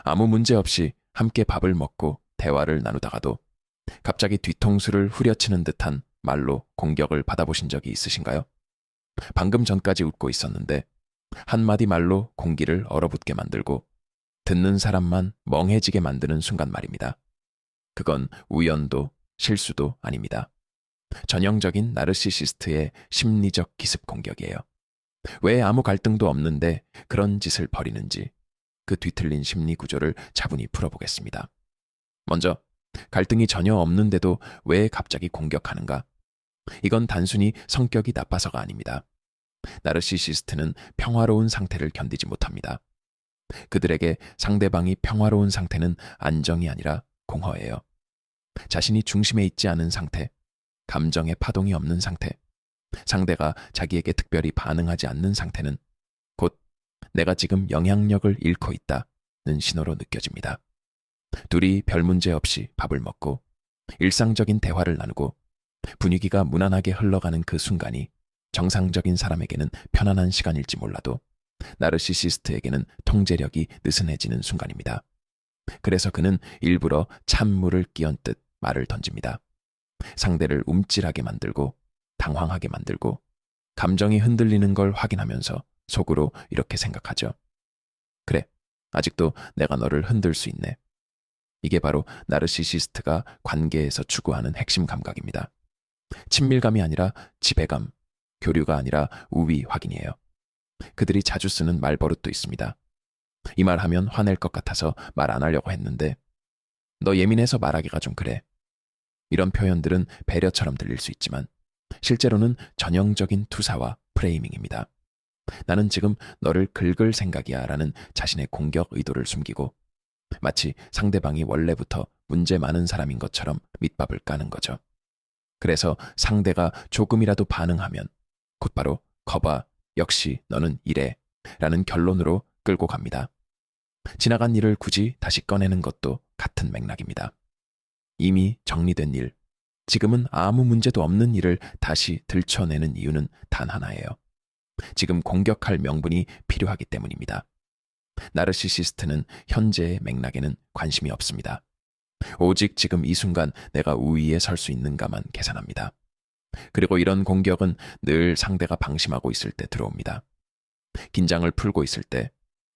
아무 문제 없이 함께 밥을 먹고 대화를 나누다가도 갑자기 뒤통수를 후려치는 듯한 말로 공격을 받아보신 적이 있으신가요? 방금 전까지 웃고 있었는데 한마디 말로 공기를 얼어붙게 만들고 듣는 사람만 멍해지게 만드는 순간 말입니다. 그건 우연도 실수도 아닙니다. 전형적인 나르시시스트의 심리적 기습 공격이에요. 왜 아무 갈등도 없는데 그런 짓을 벌이는지 그 뒤틀린 심리 구조를 차분히 풀어보겠습니다. 먼저 갈등이 전혀 없는데도 왜 갑자기 공격하는가? 이건 단순히 성격이 나빠서가 아닙니다. 나르시시스트는 평화로운 상태를 견디지 못합니다. 그들에게 상대방이 평화로운 상태는 안정이 아니라 공허예요. 자신이 중심에 있지 않은 상태, 감정의 파동이 없는 상태, 상대가 자기에게 특별히 반응하지 않는 상태는 곧 내가 지금 영향력을 잃고 있다는 신호로 느껴집니다. 둘이 별 문제 없이 밥을 먹고 일상적인 대화를 나누고 분위기가 무난하게 흘러가는 그 순간이 정상적인 사람에게는 편안한 시간일지 몰라도 나르시시스트에게는 통제력이 느슨해지는 순간입니다. 그래서 그는 일부러 찬물을 끼얹듯 말을 던집니다. 상대를 움찔하게 만들고 당황하게 만들고 감정이 흔들리는 걸 확인하면서 속으로 이렇게 생각하죠. 그래, 아직도 내가 너를 흔들 수 있네. 이게 바로 나르시시스트가 관계에서 추구하는 핵심 감각입니다. 친밀감이 아니라 지배감, 교류가 아니라 우위 확인이에요. 그들이 자주 쓰는 말버릇도 있습니다. 이 말 하면 화낼 것 같아서 말 안 하려고 했는데 너 예민해서 말하기가 좀 그래. 이런 표현들은 배려처럼 들릴 수 있지만 실제로는 전형적인 투사와 프레이밍입니다. 나는 지금 너를 긁을 생각이야 라는 자신의 공격 의도를 숨기고 마치 상대방이 원래부터 문제 많은 사람인 것처럼 밑밥을 까는 거죠. 그래서 상대가 조금이라도 반응하면 곧바로 거봐, 역시 너는 이래 라는 결론으로 끌고 갑니다. 지나간 일을 굳이 다시 꺼내는 것도 같은 맥락입니다. 이미 정리된 일, 지금은 아무 문제도 없는 일을 다시 들춰내는 이유는 단 하나예요. 지금 공격할 명분이 필요하기 때문입니다. 나르시시스트는 현재의 맥락에는 관심이 없습니다. 오직 지금 이 순간 내가 우위에 설 수 있는가만 계산합니다. 그리고 이런 공격은 늘 상대가 방심하고 있을 때 들어옵니다. 긴장을 풀고 있을 때,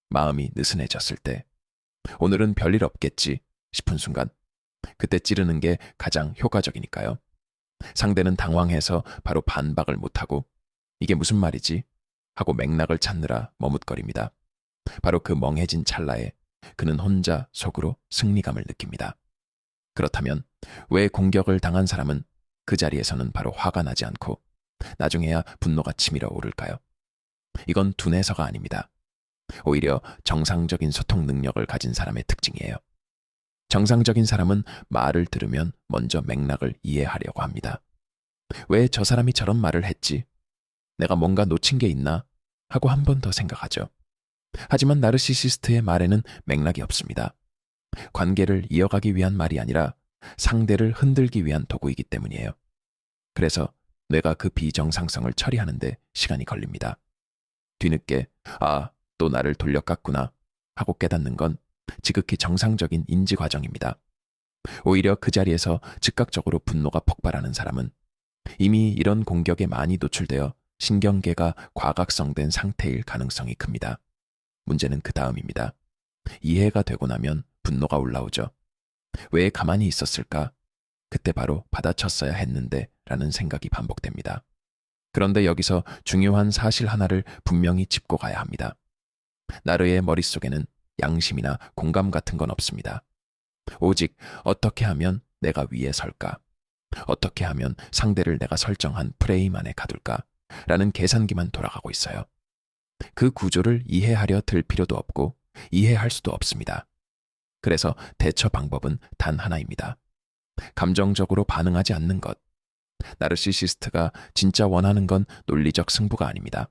마음이 느슨해졌을 때, 오늘은 별일 없겠지 싶은 순간, 그때 찌르는 게 가장 효과적이니까요. 상대는 당황해서 바로 반박을 못하고 이게 무슨 말이지? 하고 맥락을 찾느라 머뭇거립니다. 바로 그 멍해진 찰나에 그는 혼자 속으로 승리감을 느낍니다. 그렇다면 왜 공격을 당한 사람은 그 자리에서는 바로 화가 나지 않고 나중에야 분노가 치밀어 오를까요? 이건 둔해서가 아닙니다. 오히려 정상적인 소통 능력을 가진 사람의 특징이에요. 정상적인 사람은 말을 들으면 먼저 맥락을 이해하려고 합니다. 왜 저 사람이 저런 말을 했지? 내가 뭔가 놓친 게 있나? 하고 한 번 더 생각하죠. 하지만 나르시시스트의 말에는 맥락이 없습니다. 관계를 이어가기 위한 말이 아니라 상대를 흔들기 위한 도구이기 때문이에요. 그래서 뇌가 그 비정상성을 처리하는데 시간이 걸립니다. 뒤늦게 또 나를 돌려깎구나 하고 깨닫는 건 지극히 정상적인 인지 과정입니다. 오히려 그 자리에서 즉각적으로 분노가 폭발하는 사람은 이미 이런 공격에 많이 노출되어 신경계가 과각성된 상태일 가능성이 큽니다. 문제는 그 다음입니다. 이해가 되고 나면 분노가 올라오죠. 왜 가만히 있었을까? 그때 바로 받아쳤어야 했는데 라는 생각이 반복됩니다. 그런데 여기서 중요한 사실 하나를 분명히 짚고 가야 합니다. 나르의 머릿속에는 양심이나 공감 같은 건 없습니다. 오직 어떻게 하면 내가 위에 설까? 어떻게 하면 상대를 내가 설정한 프레임 안에 가둘까? 라는 계산기만 돌아가고 있어요. 그 구조를 이해하려 들 필요도 없고 이해할 수도 없습니다. 그래서 대처 방법은 단 하나입니다. 감정적으로 반응하지 않는 것. 나르시시스트가 진짜 원하는 건 논리적 승부가 아닙니다.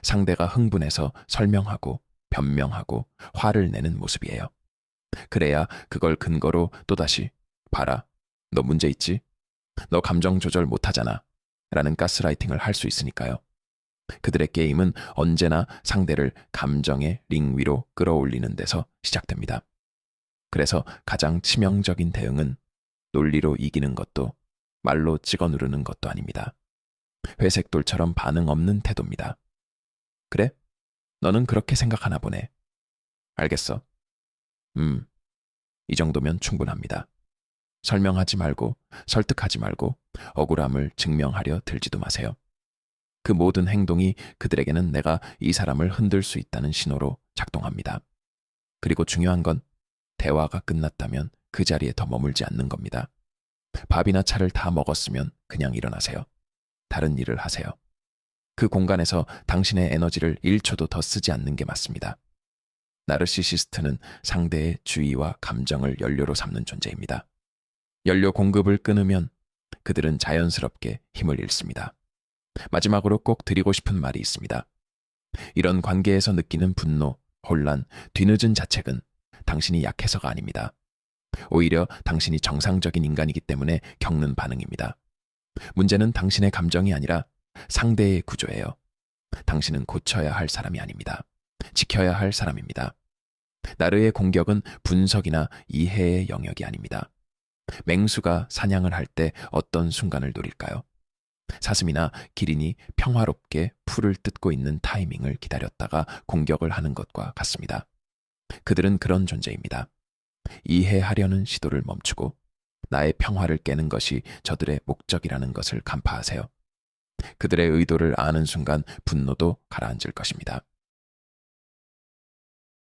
상대가 흥분해서 설명하고 변명하고 화를 내는 모습이에요. 그래야 그걸 근거로 또다시 봐라, 너 문제 있지? 너 감정 조절 못하잖아 라는 가스라이팅을 할 수 있으니까요. 그들의 게임은 언제나 상대를 감정의 링 위로 끌어올리는 데서 시작됩니다. 그래서 가장 치명적인 대응은 논리로 이기는 것도 말로 찍어 누르는 것도 아닙니다. 회색돌처럼 반응 없는 태도입니다. 그래? 너는 그렇게 생각하나 보네. 알겠어. 이 정도면 충분합니다. 설명하지 말고, 설득하지 말고, 억울함을 증명하려 들지도 마세요. 그 모든 행동이 그들에게는 내가 이 사람을 흔들 수 있다는 신호로 작동합니다. 그리고 중요한 건 대화가 끝났다면 그 자리에 더 머물지 않는 겁니다. 밥이나 차를 다 먹었으면 그냥 일어나세요. 다른 일을 하세요. 그 공간에서 당신의 에너지를 1초도 더 쓰지 않는 게 맞습니다. 나르시시스트는 상대의 주의와 감정을 연료로 삼는 존재입니다. 연료 공급을 끊으면 그들은 자연스럽게 힘을 잃습니다. 마지막으로 꼭 드리고 싶은 말이 있습니다. 이런 관계에서 느끼는 분노, 혼란, 뒤늦은 자책은 당신이 약해서가 아닙니다. 오히려 당신이 정상적인 인간이기 때문에 겪는 반응입니다. 문제는 당신의 감정이 아니라 상대의 구조예요. 당신은 고쳐야 할 사람이 아닙니다. 지켜야 할 사람입니다. 나르의 공격은 분석이나 이해의 영역이 아닙니다. 맹수가 사냥을 할 때 어떤 순간을 노릴까요? 사슴이나 기린이 평화롭게 풀을 뜯고 있는 타이밍을 기다렸다가 공격을 하는 것과 같습니다. 그들은 그런 존재입니다. 이해하려는 시도를 멈추고 나의 평화를 깨는 것이 저들의 목적이라는 것을 간파하세요. 그들의 의도를 아는 순간 분노도 가라앉을 것입니다.